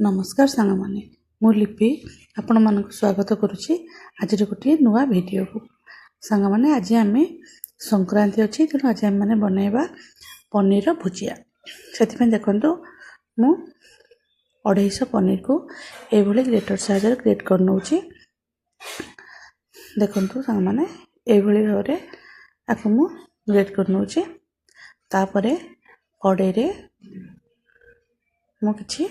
नमस्कार सांग माने मु लिपि आपण मानक स्वागत करुच्ची आज गोटे नुआ वीडियो को सांग माने आज आम संक्रांति अच्छी तेणु आज आम मैंने बनैबा पनीर भुजिया से देखो मु 250 पनीर को ये ग्रेटर साइज ग्रेट कर नौची देखो सांग माने ये भाव में मु ग्रेट कर नौची तापरे कड़े रे मु किछि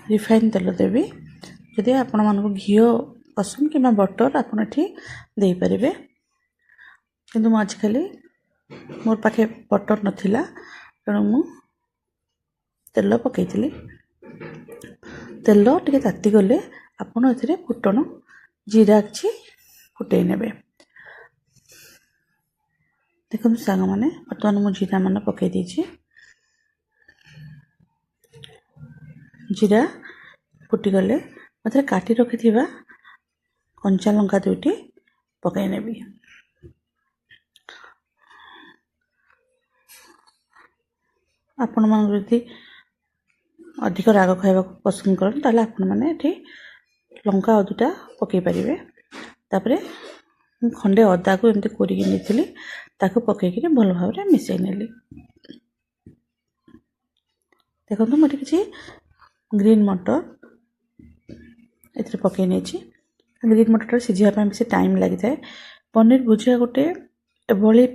रिफाइन तेल देवी जदि आपण मानक घी पसंद कि बटर आपड़ ये पारे किंतु आजिकल मोर पाखे बटर नाला तेणु मु तेल पकई तेल टे ताती गले आपड़ ए फुटण जीरा कि फुटे ने देखो सांग मैंने बर्तमान मु जीरा मान पकई देछि जीरा फुटीगले मतलब काटी रखि कंचा लंका दुईटी पकई नेबी आपण मन यदि अधिक राग खाइबा पसंद करन ताले आपण माने एठी लंका अदुटा पकई परिबे तापरे खंडे अदा को एमती कोरिकी नेथिली ताको पकई कि भल भाव में मिसई नेली देखो मोटे किसी ग्रीन मटर ए पकई नहीं ग्रीन मटर सीझापी बेस टाइम लगी था पनीर भुजिया गोटे एभली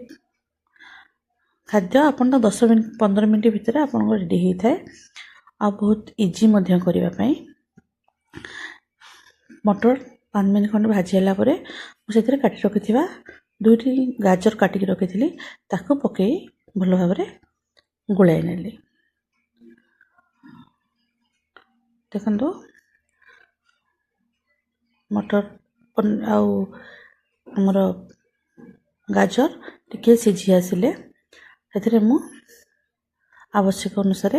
खाद्य आप 10 मिनट 15 मिनट भितर आप रेडी होता है आ बहुत इजी करने मटर 5 मिनट खंड भाजीला मुझे काटी रखि दुईटी गाजर काटिक रखी ताको पकई भल भाव में गोलाई नेली देखो मटर आमर गाजर टिके सीझी आसिले से मु आवश्यक अनुसार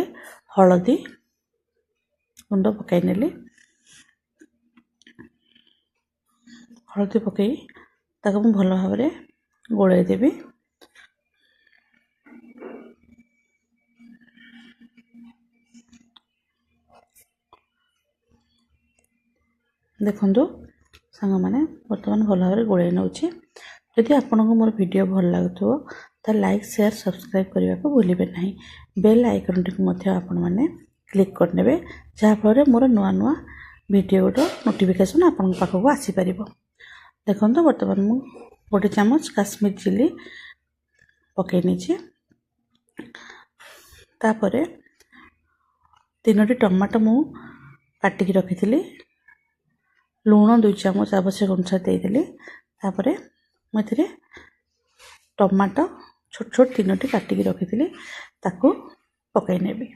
हलदी गुंड पकई नेली हलदी पकई ताको मु भल भाव में गोलाई देवी देखो सांग मैंने बर्तमान भल भाव में गोलाई नौची जदि आपन को मोर वीडियो भल लगुथो तो लाइक शेयर सब्सक्राइब करने को भूलिबे नहीं बेल आइकन टी आपण माने क्लिक करनेबे जहाँ फल मोर नुआ नुआ वीडियो नोटिफिकेशन आपन पाखक आसी परिबो देखो बर्तमान मु गोटे चामच काश्मीर चिली पकई नीचे तापरे 3टी टमाटो मु काटिकी रखी लुण 2 चामच आवश्यक अनुसार देदेली तापरे मुझे टमाटो छोट छोट 3टी काटिकी रखी ताकू पकई नेबी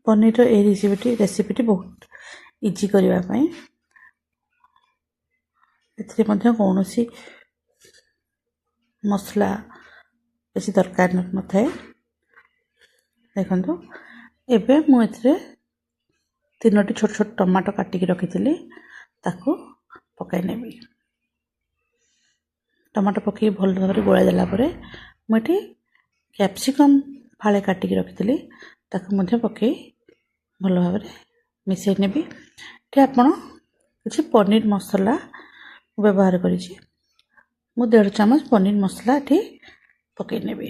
पनीर ए रेसिपीटी बहुत इजी करने कौन सी मसला बेसी दरकार न थाए देखो एबे मु एथिरे 3टी छोट छोट टमाटो काटिकी रखी ताकू पकई नेबी टमाटो पकई भल भाव में गोलाई देला परे मुझे कैप्सिकम फाळे काटिकी रखी ताकू पकई भल भाव में मिसई नेबी ये आपण किसी पनीर मसला व्यवहार करी मु 1.5 चामच पनीर मसला ये पकई नेबी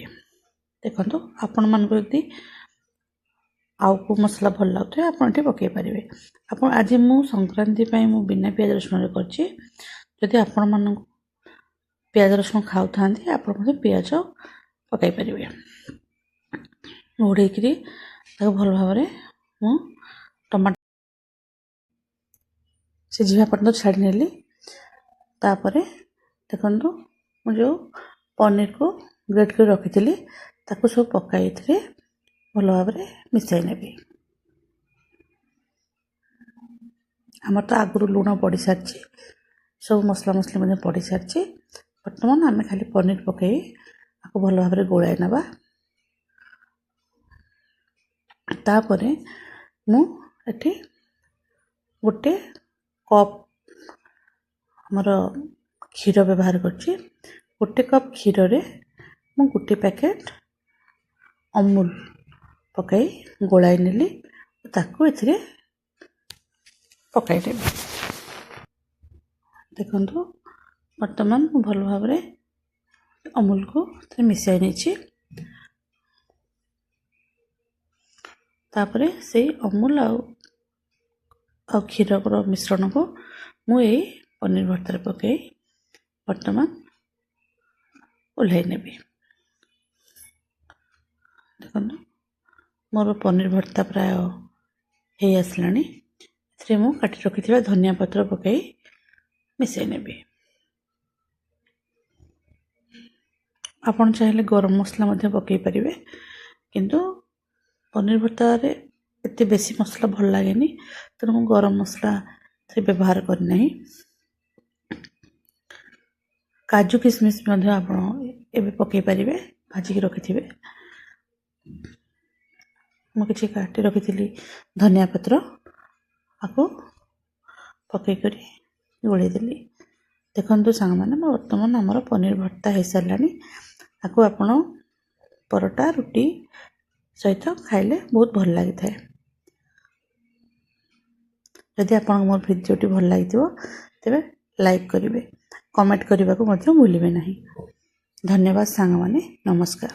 देखो आपण मन को यदि आउ को मसला भल लगुए आप पकई पारे आप आज मु संक्रांति मु बिना प्याज रसुण करछि जदि आपण मन प्याज रसुण खाऊ थांती आप प्याज पकई पारे घोड़े भल भाव में मु टमाटो सीझा पर्यंत छाड़ी नेली तापरे देखो मु जो पनीर को ग्रेट कर रखी ताकू सब पकाई भल भाव में मिसई नेबी आमर तो आगु लुण पड़ सारी सब मसला मसली पड़ सारी बर्तमान आम खाली पनीर पकई आपको भल भाव में गोलाई नवा तापरे मु एठी गोटे कप ଆମର କ୍ଷୀର ବ୍ୟବହାର କରୁଛି। 1 କପ୍ କ୍ଷୀରରେ ମୁଁ 1 ପ୍ୟାକେଟ୍ ଅମୁଲ ପକାଇ ଗୋଳାଇ ନେଲି। ତାକୁ ଏଥିରେ ପକାଇଦେବି। ଦେଖନ୍ତୁ ବର୍ତ୍ତମାନ ମୁଁ ଭଲ ଭାବରେ ଅମୁଲକୁ ଏଥିରେ ମିଶାଇ ନେଇଛି। ତାପରେ ସେଇ ଅମୁଲ ଆଉ କ୍ଷୀରର ମିଶ୍रणକୁ ମୁଁ ଏଇ ପନିର ଭର୍ତ୍ତାରେ ପକାଇ ବର୍ତ୍ତମାନ ଓହ୍ଲାଇ ନେବି। ଦେଖନ୍ତୁ ମୋର ପନିର ଭର୍ତ୍ତା ପ୍ରାୟ ହେଇ ଆସିଲାଣି। ଏଥିରେ ମୁଁ କାଟି ରଖିଥିବା ଧନିଆ ପତ୍ର ପକାଇ ମିଶାଇ ନେବି। ଆପଣ ଚାହିଁଲେ ଗରମ ମସଲା ମଧ୍ୟ ପକାଇ ପାରିବେ, କିନ୍ତୁ ପନିର ଭର୍ତ୍ତାରେ ଏତେ ବେଶୀ ମସଲା ଭଲ ଲାଗେନି, ତେଣୁ ମୁଁ ଗରମ ମସଲା ଏଥିରେ ବ୍ୟବହାର କରିନାହିଁ। କାଜୁ କିସମିସ୍ ମଧ୍ୟ ଆପଣ ଏବେ ପକାଇ ପାରିବେ, ଭାଜିକି ରଖିଥିବେ। ମୁଁ କିଛି କାଟି ରଖିଥିଲି ଧନିଆ ପତ୍ର, ଆକୁ ପକାଇକରି ଗୋଳେଇ ଦେଲି। ଦେଖନ୍ତୁ ସାଙ୍ଗମାନେ, ବର୍ତ୍ତମାନ ଆମର ପନିର ଭର୍ତ୍ତା ହେଇସାରିଲାଣି। ଆକୁ ଆପଣ ପରଟା ରୁଟି ସହିତ ଖାଇଲେ ବହୁତ ଭଲ ଲାଗିଥାଏ। ଯଦି ଆପଣଙ୍କୁ ମୋର ଭିଡ଼ିଓଟି ଭଲ ଲାଗିଥିବ ତେବେ ଲାଇକ୍ କରିବେ, କମେଣ୍ଟ କରିବାକୁ ମଧ୍ୟ ଭୁଲିବେ ନାହିଁ। ଧନ୍ୟବାଦ ସାଙ୍ଗମାନେ, ନମସ୍କାର।